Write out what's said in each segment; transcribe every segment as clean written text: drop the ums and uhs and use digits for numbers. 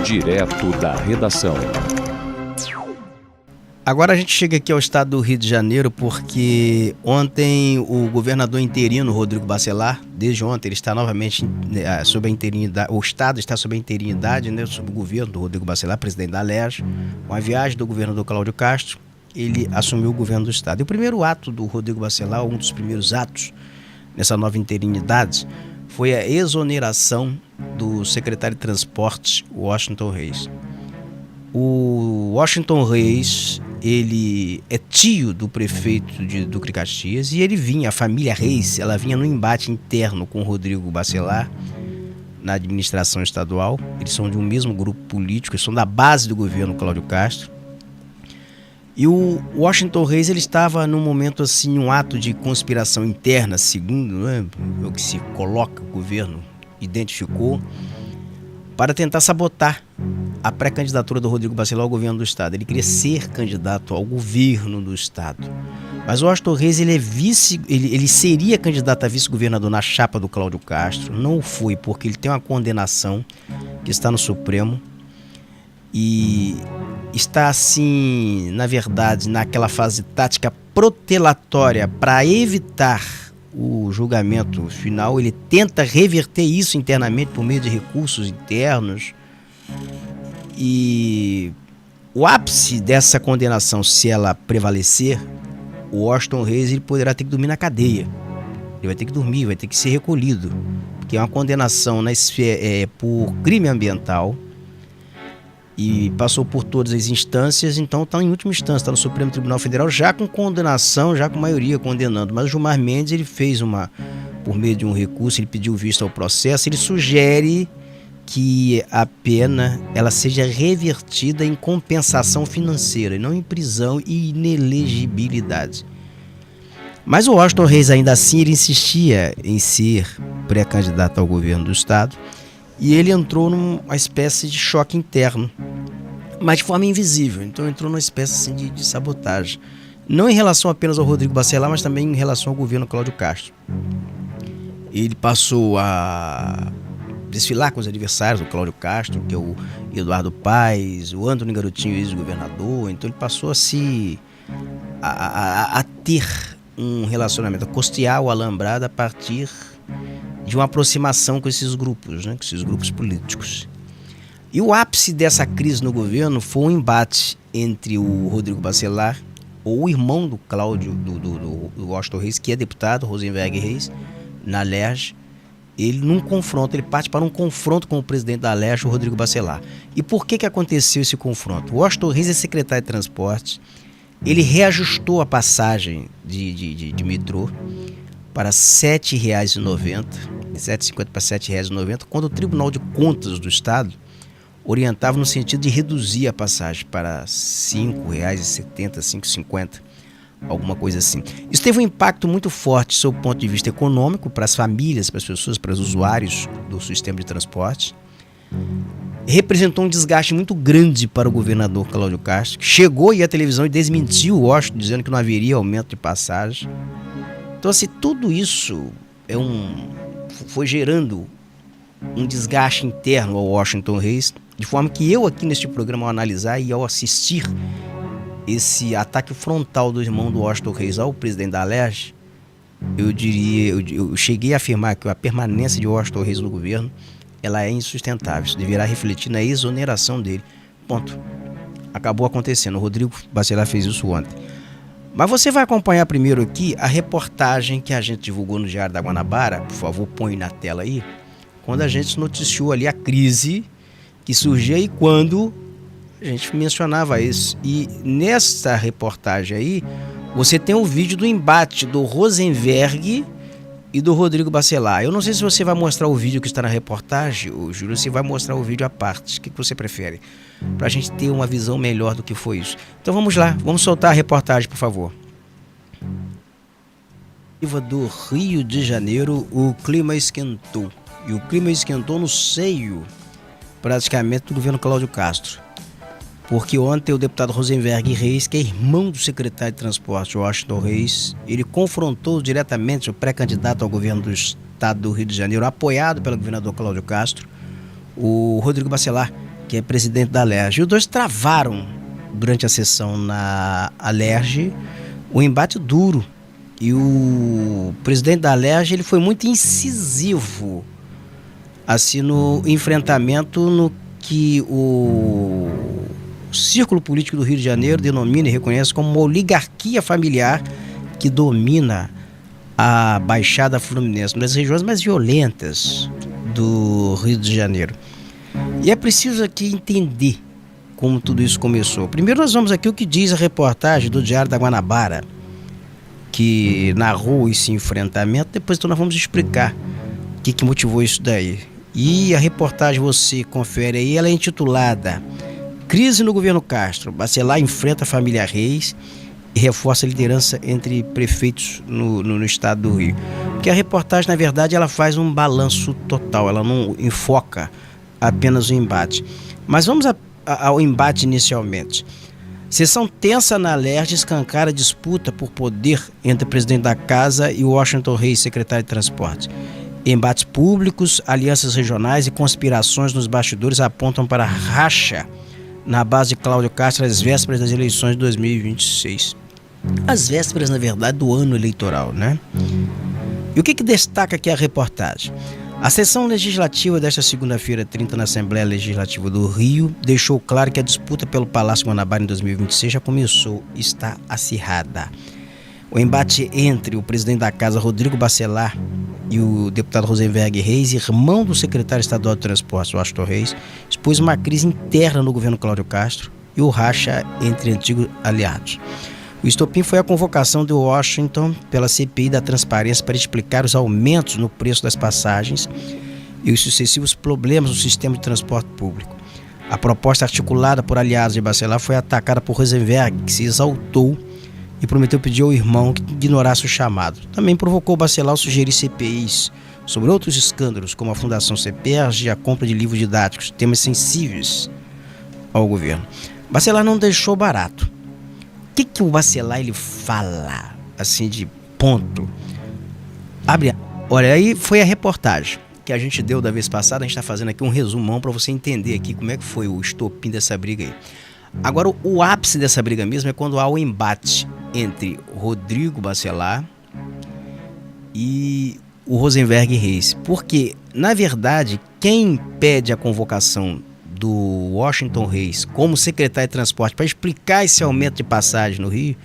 Direto da redação. Agora a gente chega aqui ao estado do Rio de Janeiro porque ontem o governador interino, Rodrigo Bacelar, desde ontem ele está novamente sob a interinidade, o estado está sob a interinidade, né, sob o governo do Rodrigo Bacelar, presidente da Alerj, com a viagem do governador Cláudio Castro, ele assumiu o governo do estado. E o primeiro ato do Rodrigo Bacelar, um dos primeiros atos nessa nova interinidade, foi a exoneração do secretário de Transportes, Washington Reis. O Washington Reis, ele é tio do prefeito de Duque de Caxias e ele vinha, a família Reis, ela vinha no embate interno com o Rodrigo Bacelar na administração estadual. Eles são de um mesmo grupo político, eles são da base do governo Cláudio Castro. E o Washington Reis, ele estava num momento assim, um ato de conspiração interna, segundo, né, o que se coloca, o governo identificou, para tentar sabotar a pré-candidatura do Rodrigo Bacelar ao governo do estado. Ele queria ser candidato ao governo do estado. Mas o Washington Reis, ele é ele seria candidato a vice-governador na chapa do Cláudio Castro. Não foi, porque ele tem uma condenação que está no Supremo e está assim, na verdade, naquela fase tática protelatória para evitar o julgamento final. Ele tenta reverter isso internamente por meio de recursos internos. E o ápice dessa condenação, se ela prevalecer, o Washington Reis, ele poderá ter que dormir na cadeia. Ele vai ter que dormir, vai ter que ser recolhido, porque é uma condenação por crime ambiental e passou por todas as instâncias, então está em última instância, está no Supremo Tribunal Federal, já com condenação, já com maioria condenando. Mas o Gilmar Mendes, ele fez por meio de um recurso, ele pediu vista ao processo, ele sugere que a pena ela seja revertida em compensação financeira, e não em prisão e inelegibilidade. Mas o Washington Reis, ainda assim, ele insistia em ser pré-candidato ao governo do estado, e ele entrou numa espécie de choque interno, mas de forma invisível. Então entrou numa espécie assim, de sabotagem, não em relação apenas ao Rodrigo Bacelar, mas também em relação ao governo Cláudio Castro. Ele passou a desfilar com os adversários do Cláudio Castro, que é o Eduardo Paes, o Antônio Garotinho, ex-governador. Então ele passou a ter um relacionamento, a costear o alambrado a partir de uma aproximação com esses grupos, né, com esses grupos políticos. E o ápice dessa crise no governo foi um embate entre o Rodrigo Bacelar, ou o irmão do Cláudio, do Washington Reis, que é deputado, Rosenberg Reis, na Alerj. Ele parte para um confronto com o presidente da Alerj, o Rodrigo Bacelar. E por que aconteceu esse confronto? O Washington Reis é secretário de Transportes, ele reajustou a passagem de metrô para R$ 7,90, de R$ 7,50 para R$ 7,90, quando o Tribunal de Contas do Estado orientava no sentido de reduzir a passagem para R$ 5,70, R$ 5,50. Alguma coisa assim. Isso teve um impacto muito forte sob o ponto de vista econômico para as famílias, para as pessoas, para os usuários do sistema de transporte. Representou um desgaste muito grande para o governador Cláudio Castro, que chegou a ir à televisão e desmentiu o Washington, dizendo que não haveria aumento de passagem. Então, assim, tudo isso foi gerando um desgaste interno ao Washington Reis, de forma que eu aqui neste programa, ao analisar e ao assistir esse ataque frontal do irmão do Washington Reis ao presidente da Alerj, eu cheguei a afirmar que a permanência de Washington Reis no governo, ela é insustentável. Isso deverá refletir na exoneração dele. Ponto. Acabou acontecendo. O Rodrigo Bacelar fez isso ontem. Mas você vai acompanhar primeiro aqui a reportagem que a gente divulgou no Diário da Guanabara. Por favor, põe na tela aí. Quando a gente noticiou ali a crise que surgia e quando a gente mencionava isso. E nessa reportagem aí, você tem o vídeo do embate do Rosenberg e do Rodrigo Bacelar. Eu não sei se você vai mostrar o vídeo que está na reportagem, ou Júlio, se vai mostrar o vídeo à parte. O que você prefere? Para a gente ter uma visão melhor do que foi isso. Então vamos lá, vamos soltar a reportagem, por favor. Do Rio de Janeiro, o clima esquentou. E o clima esquentou no seio, praticamente, do governo Cláudio Castro. Porque ontem o deputado Rosenberg Reis, que é irmão do secretário de Transporte, Washington Reis, ele confrontou diretamente o pré-candidato ao governo do estado do Rio de Janeiro, apoiado pelo governador Cláudio Castro, o Rodrigo Bacelar, que é presidente da Alerj. Os dois travaram, durante a sessão na Alerj, o embate duro. E o presidente da Alerj, ele foi muito incisivo assim, no enfrentamento no que o círculo político do Rio de Janeiro denomina e reconhece como uma oligarquia familiar que domina a Baixada Fluminense, uma das regiões mais violentas do Rio de Janeiro. E é preciso aqui entender como tudo isso começou. Primeiro nós vamos aqui o que diz a reportagem do Diário da Guanabara, que narrou esse enfrentamento. Depois então nós vamos explicar o que motivou isso daí. E a reportagem você confere aí, ela é intitulada Crise no Governo Castro, Bacelar enfrenta a família Reis e reforça a liderança entre prefeitos no estado do Rio. Porque a reportagem, na verdade, ela faz um balanço total, ela não enfoca apenas o embate. Mas vamos ao embate inicialmente. Sessão tensa na Alerj escancara a disputa por poder entre o presidente da casa e o Washington Reis, secretário de Transporte. Embates públicos, alianças regionais e conspirações nos bastidores apontam para racha na base de Cláudio Castro às vésperas das eleições de 2026. As vésperas, na verdade, do ano eleitoral, né? E o que destaca aqui a reportagem? A sessão legislativa desta segunda-feira, 30, na Assembleia Legislativa do Rio, deixou claro que a disputa pelo Palácio Guanabara em 2026 já começou e está acirrada. O embate entre o presidente da casa, Rodrigo Bacelar, e o deputado Rosenberg Reis, irmão do secretário estadual de Transportes, Washington Reis, expôs uma crise interna no governo Cláudio Castro e o racha entre antigos aliados. O estopim foi a convocação de Washington pela CPI da Transparência para explicar os aumentos no preço das passagens e os sucessivos problemas no sistema de transporte público. A proposta articulada por aliados de Bacelar foi atacada por Rosenberg, que se exaltou e prometeu pedir ao irmão que ignorasse o chamado. Também provocou Bacelar a sugerir CPIs sobre outros escândalos, como a Fundação CEPERJ e a compra de livros didáticos, temas sensíveis ao governo. Bacelar não deixou barato. O que o Bacelar ele fala, assim, de ponto? Olha, aí foi a reportagem que a gente deu da vez passada. A gente está fazendo aqui um resumão para você entender aqui como é que foi o estopim dessa briga aí. Agora, o ápice dessa briga mesmo é quando há o embate entre Rodrigo Bacelar e o Rosenberg Reis. Porque, na verdade, quem pede a convocação do Washington Reis como secretário de Transporte para explicar esse aumento de passagem no Rio,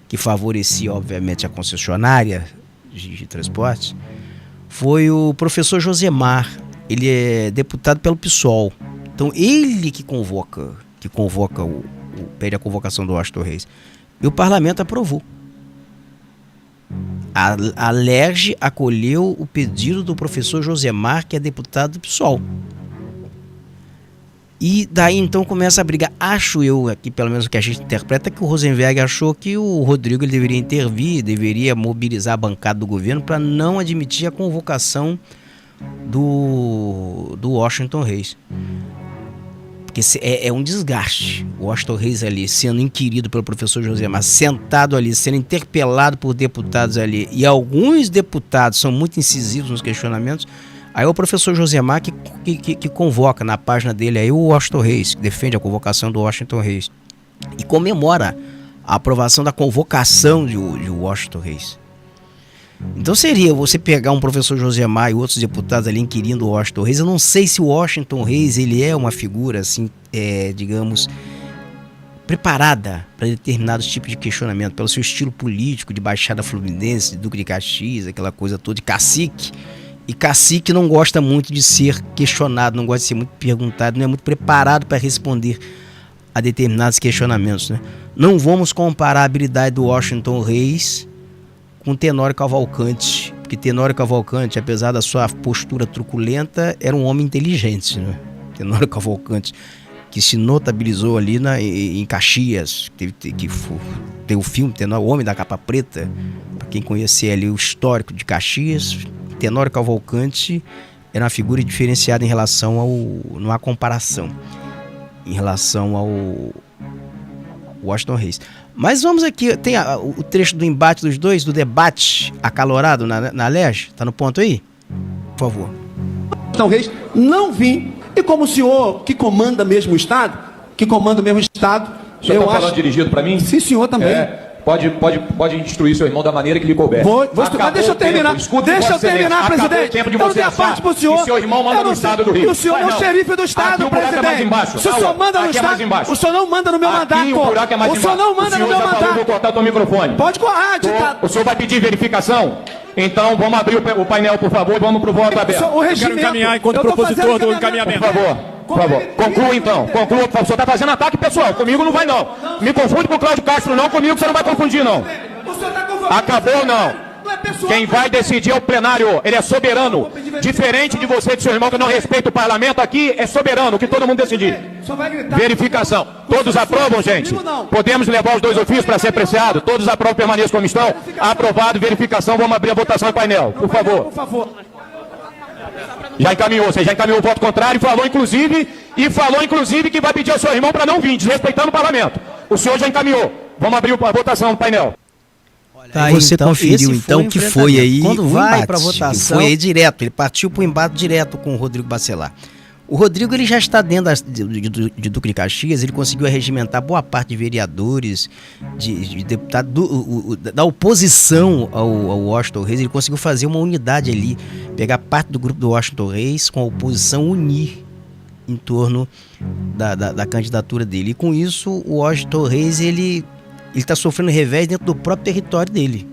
que favorecia, obviamente, a concessionária de transporte, foi o professor Josemar. Ele é deputado pelo PSOL. Então, ele que pede a convocação do Washington Reis. E o parlamento aprovou. A Alerj acolheu o pedido do professor Josemar, que é deputado do PSOL. E daí então começa a briga. Acho eu, aqui pelo menos o que a gente interpreta, que o Rosenberg achou que o Rodrigo ele deveria intervir, deveria mobilizar a bancada do governo para não admitir a convocação do Washington Reis. Porque é um desgaste. O Washington Reis ali sendo inquirido pelo professor Josemar, sentado ali, sendo interpelado por deputados ali, e alguns deputados são muito incisivos nos questionamentos. Aí é o professor Josemar que convoca na página dele aí o Washington Reis, que defende a convocação do Washington Reis e comemora a aprovação da convocação de Washington Reis. Então seria você pegar um professor Josemar e outros deputados ali inquirindo o Washington Reis. Eu não sei se o Washington Reis ele é uma figura assim, digamos, preparada para determinados tipos de questionamento, pelo seu estilo político de Baixada Fluminense, de Duque de Caxias, aquela coisa toda de cacique. E cacique não gosta muito de ser questionado, não gosta de ser muito perguntado, não é muito preparado para responder a determinados questionamentos, né? Não vamos comparar a habilidade do Washington Reis com Tenório Cavalcante, porque Tenório Cavalcante, apesar da sua postura truculenta, era um homem inteligente, né? Tenório Cavalcante, que se notabilizou ali em Caxias, tem o filme Tenório, O Homem da Capa Preta, para quem conhecer ali o histórico de Caxias. Tenório Cavalcante era uma figura diferenciada em relação não há comparação em relação ao Washington Reis. Mas vamos aqui, tem o trecho do embate dos dois, do debate acalorado na Alerj, tá no ponto aí? Por favor. Washington Reis não vim E como o senhor, que comanda mesmo o Estado, O senhor está falando dirigido para mim? Sim, senhor, também. Pode instruir seu irmão da maneira que lhe couber. Mas deixa eu terminar. Deixa eu terminar, presidente. O tempo de Eu você dei a parte pro senhor. E seu irmão manda no Estado do Rio. E o senhor é o xerife do Estado, presidente. Se o senhor manda no Estado, o senhor não manda no meu mandato. O senhor não manda no meu mandato. Vou cortar teu microfone. Pode cortar, ditado. O senhor vai pedir verificação? Então, vamos abrir o painel, por favor, e vamos para o voto aberto. O regimento. Quero encaminhar enquanto propositor do encaminhamento. Por favor. Conclua então. Conclua, por favor. O senhor está fazendo ataque pessoal. Comigo não vai, não. Me confunde com o Cláudio Castro, não. Comigo você não vai confundir, não. Acabou, não. Quem vai decidir é o plenário. Ele é soberano. Diferente de você e de seu irmão que não respeita o parlamento, aqui é soberano, que todo mundo decidir. Verificação. Todos aprovam, gente? Podemos levar os dois ofícios para ser apreciado? Todos aprovam, permaneçam como estão? Aprovado, verificação. Vamos abrir a votação em painel. Por favor. Já encaminhou, você já encaminhou o voto contrário, falou inclusive que vai pedir ao seu irmão para não vir, desrespeitando o parlamento. O senhor já encaminhou. Vamos abrir a votação no painel. Tá, você então, conferiu então que foi aí quando vai para votação, foi aí direto, ele partiu para o embate direto com o Rodrigo Bacelar. O Rodrigo ele já está dentro de Duque de Caxias, ele conseguiu arregimentar boa parte de vereadores, de deputados da oposição ao Washington Reis, ele conseguiu fazer uma unidade ali, pegar parte do grupo do Washington Reis com a oposição, unir em torno da candidatura dele. E com isso o Washington Reis ele está sofrendo revés dentro do próprio território dele.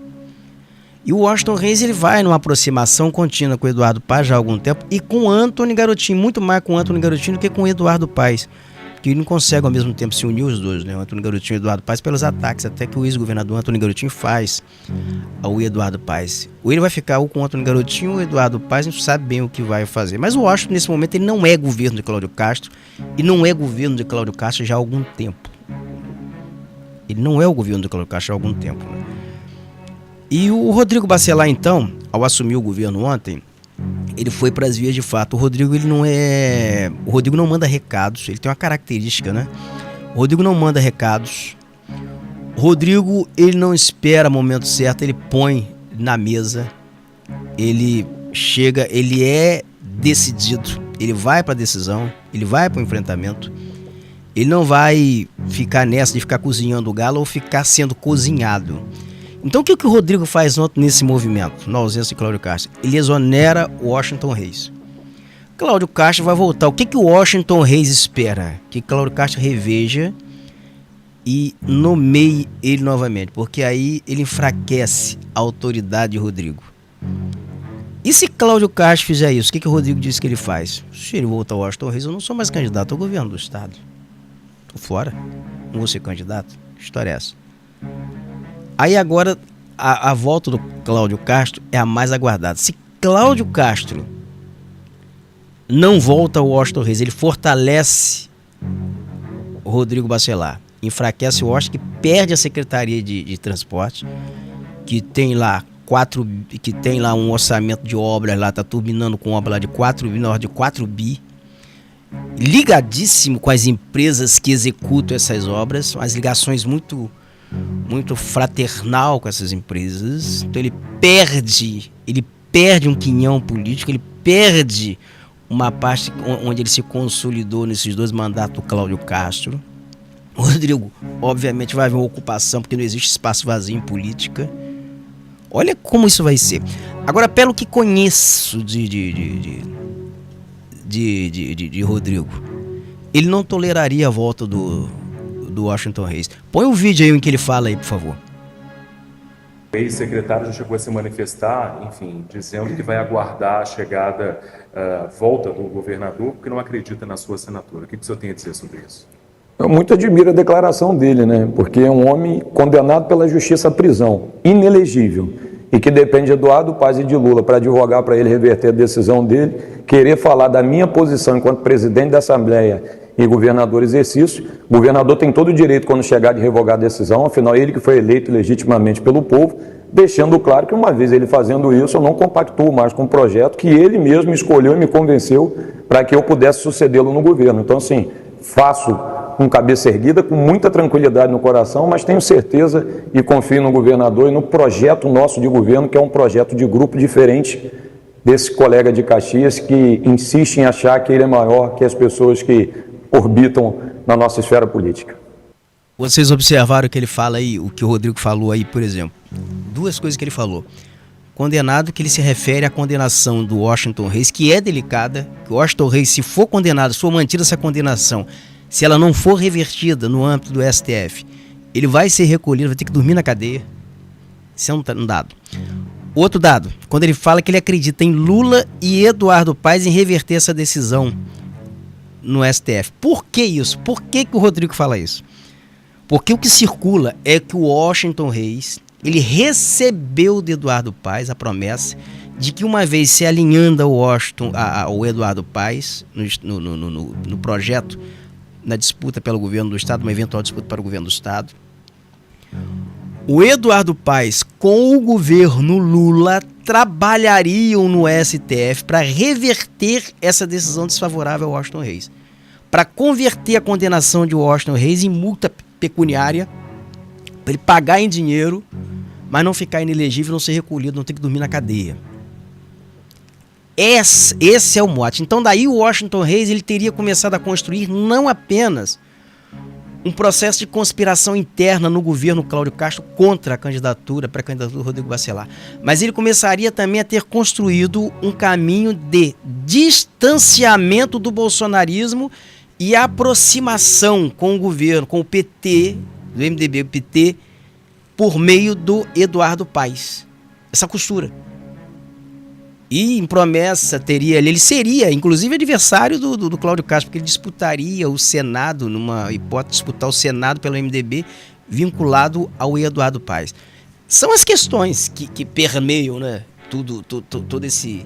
E o Washington Reis ele vai numa aproximação contínua com o Eduardo Paes já há algum tempo e com o Antony Garotinho, muito mais com o Antony Garotinho do que com o Eduardo Paes, que ele não consegue ao mesmo tempo se unir os dois, né? O Antony Garotinho e o Eduardo Paes pelos ataques até que o ex-governador Antony Garotinho faz ao Eduardo Paes. Ou ele vai ficar ou com o Antony Garotinho ou o Eduardo Paes, não sabe bem o que vai fazer. Mas o Washington nesse momento ele não é governo de Cláudio Castro e não é governo de Cláudio Castro já há algum tempo. Ele não é o governo de Cláudio Castro há algum tempo, né? E o Rodrigo Bacelar, então, ao assumir o governo ontem, ele foi para as vias de fato. O Rodrigo não manda recados, ele tem uma característica, né? O Rodrigo não manda recados. O Rodrigo, ele não espera o momento certo, ele põe na mesa. Ele chega, ele é decidido, ele vai para a decisão, ele vai para o enfrentamento. Ele não vai ficar nessa de ficar cozinhando o galo ou ficar sendo cozinhado. Então o que o Rodrigo faz ontem nesse movimento, na ausência de Cláudio Castro? Ele exonera o Washington Reis. Cláudio Castro vai voltar. O que o Washington Reis espera? Que Cláudio Castro reveja e nomeie ele novamente, porque aí ele enfraquece a autoridade de Rodrigo. E se Cláudio Castro fizer isso, o que o Rodrigo disse que ele faz? Se ele voltar ao Washington Reis, eu não sou mais candidato ao governo do Estado. Tô fora. Não vou ser candidato. Que história é essa? Aí agora a volta do Cláudio Castro é a mais aguardada. Se Cláudio Castro não volta ao Washington Reis, ele fortalece o Rodrigo Bacelar, enfraquece o Washington, que perde a Secretaria de Transporte, que tem lá um orçamento de obras lá, tá turbinando com obra lá de 4 bi, ligadíssimo com as empresas que executam essas obras, as ligações muito fraternal com essas empresas. Então ele perde um quinhão político, ele perde uma parte onde ele se consolidou nesses dois mandatos do Cláudio Castro. O Rodrigo, obviamente, vai haver uma ocupação, porque não existe espaço vazio em política. Olha como isso vai ser. Agora, pelo que conheço de Rodrigo, ele não toleraria a volta do Washington Reis. Põe o vídeo aí em que ele fala aí, por favor. O ex-secretário já chegou a se manifestar, enfim, dizendo que vai aguardar a chegada, volta do governador, porque não acredita na sua assinatura. O que o senhor tem a dizer sobre isso? Eu muito admiro a declaração dele, né? Porque é um homem condenado pela justiça à prisão, inelegível, e que depende de Eduardo Paes e de Lula para advogar para ele reverter a decisão dele, querer falar da minha posição enquanto presidente da Assembleia e governador exercício. O governador tem todo o direito, quando chegar, de revogar a decisão, afinal ele que foi eleito legitimamente pelo povo, deixando claro que uma vez ele fazendo isso, eu não compactuo mais com o projeto que ele mesmo escolheu e me convenceu para que eu pudesse sucedê-lo no governo. Então, assim, faço com cabeça erguida, com muita tranquilidade no coração, mas tenho certeza e confio no governador e no projeto nosso de governo, que é um projeto de grupo diferente desse colega de Caxias que insiste em achar que ele é maior que as pessoas que orbitam na nossa esfera política. Vocês observaram o que ele fala aí, o que o Rodrigo falou aí, por exemplo. Duas coisas que ele falou. Condenado, que ele se refere à condenação do Washington Reis, que é delicada, que o Washington Reis, se for condenado, se for mantida essa condenação, se ela não for revertida no âmbito do STF, ele vai ser recolhido, vai ter que dormir na cadeia. Isso é um dado. Outro dado, quando ele fala que ele acredita em Lula e Eduardo Paes em reverter essa decisão no STF. Por que isso? Por que o Rodrigo fala isso? Porque o que circula é que o Washington Reis, ele recebeu de Eduardo Paes a promessa de que, uma vez se alinhando ao Eduardo Paes no projeto, na disputa pelo governo do Estado, uma eventual disputa para o governo do Estado, o Eduardo Paes com o governo Lula trabalhariam no STF para reverter essa decisão desfavorável ao Washington Reis, para converter a condenação de Washington Reis em multa pecuniária, para ele pagar em dinheiro, mas não ficar inelegível, não ser recolhido, não ter que dormir na cadeia. Esse é o mote. Então daí o Washington Reis, ele teria começado a construir não apenas um processo de conspiração interna no governo Cláudio Castro contra a candidatura, para a candidatura do Rodrigo Bacelar, mas ele começaria também a ter construído um caminho de distanciamento do bolsonarismo e aproximação com o governo, com o PT, do MDB, o PT, por meio do Eduardo Paes. Essa costura. E em promessa teria ele seria inclusive adversário do Cláudio Castro, porque ele disputaria o Senado, numa hipótese de disputar o Senado pelo MDB, vinculado ao Eduardo Paes. São as questões que permeiam, né, todo esse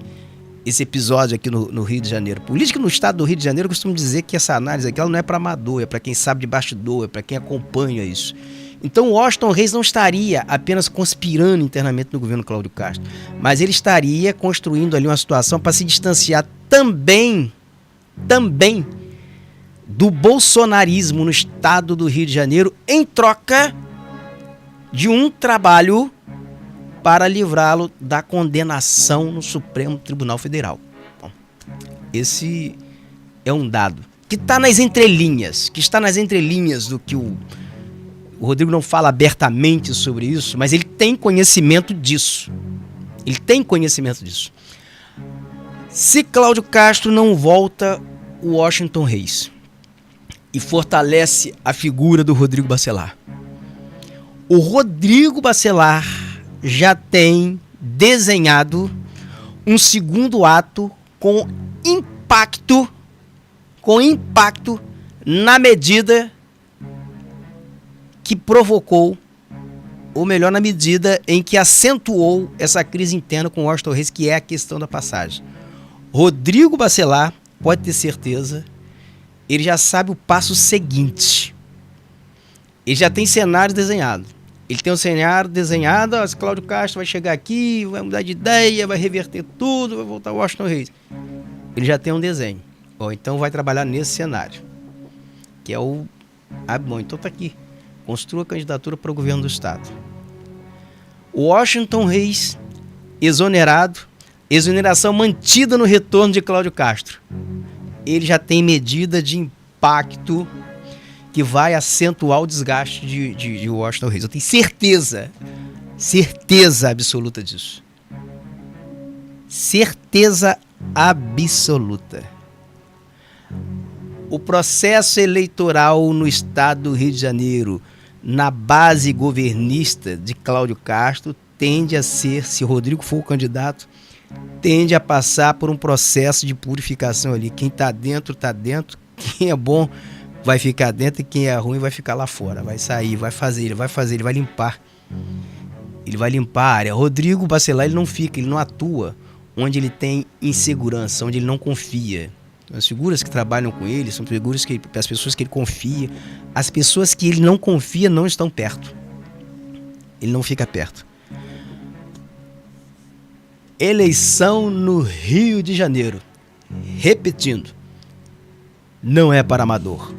episódio aqui no Rio de Janeiro. Política no estado do Rio de Janeiro, eu costumo dizer que essa análise aqui ela não é para amador, é para quem sabe de bastidor, é para quem acompanha isso. Então o Washington Reis não estaria apenas conspirando internamente no governo Cláudio Castro, mas ele estaria construindo ali uma situação para se distanciar também do bolsonarismo no estado do Rio de Janeiro, em troca de um trabalho para livrá-lo da condenação no Supremo Tribunal Federal. Bom, esse é um dado que está nas entrelinhas, do que o Rodrigo não fala abertamente sobre isso, mas ele tem conhecimento disso. Se Cláudio Castro não volta o Washington Reis e fortalece a figura do Rodrigo Bacelar, o Rodrigo Bacelar já tem desenhado um segundo ato com impacto na medida que provocou, ou melhor, na medida em que acentuou essa crise interna com o Washington Reis, que é a questão da passagem. Rodrigo Bacelar, pode ter certeza, ele já sabe o passo seguinte. Ele já tem cenário desenhado. Ele tem um cenário desenhado, Cláudio Castro vai chegar aqui, vai mudar de ideia, vai reverter tudo, vai voltar ao Washington Reis. Ele já tem um desenho. Bom, então vai trabalhar nesse cenário, que é o... bom, então tá aqui. Construa a candidatura para o governo do Estado. O Washington Reis, exoneração mantida no retorno de Cláudio Castro. Ele já tem medida de impacto que vai acentuar o desgaste de Washington Reis. Eu tenho certeza absoluta disso. Certeza absoluta. O processo eleitoral no estado do Rio de Janeiro, na base governista de Cláudio Castro, tende a ser, se Rodrigo for o candidato, tende a passar por um processo de purificação ali. Quem está dentro, quem é bom vai ficar dentro e quem é ruim vai ficar lá fora. Vai sair, ele vai limpar. Ele vai limpar a área. Rodrigo Bacelar, ele não fica, ele não atua onde ele tem insegurança, onde ele não confia. As figuras que trabalham com ele são figuras que as pessoas que ele confia. As pessoas que ele não confia não estão perto. Ele não fica perto. Eleição no Rio de Janeiro. Repetindo, não é para amador.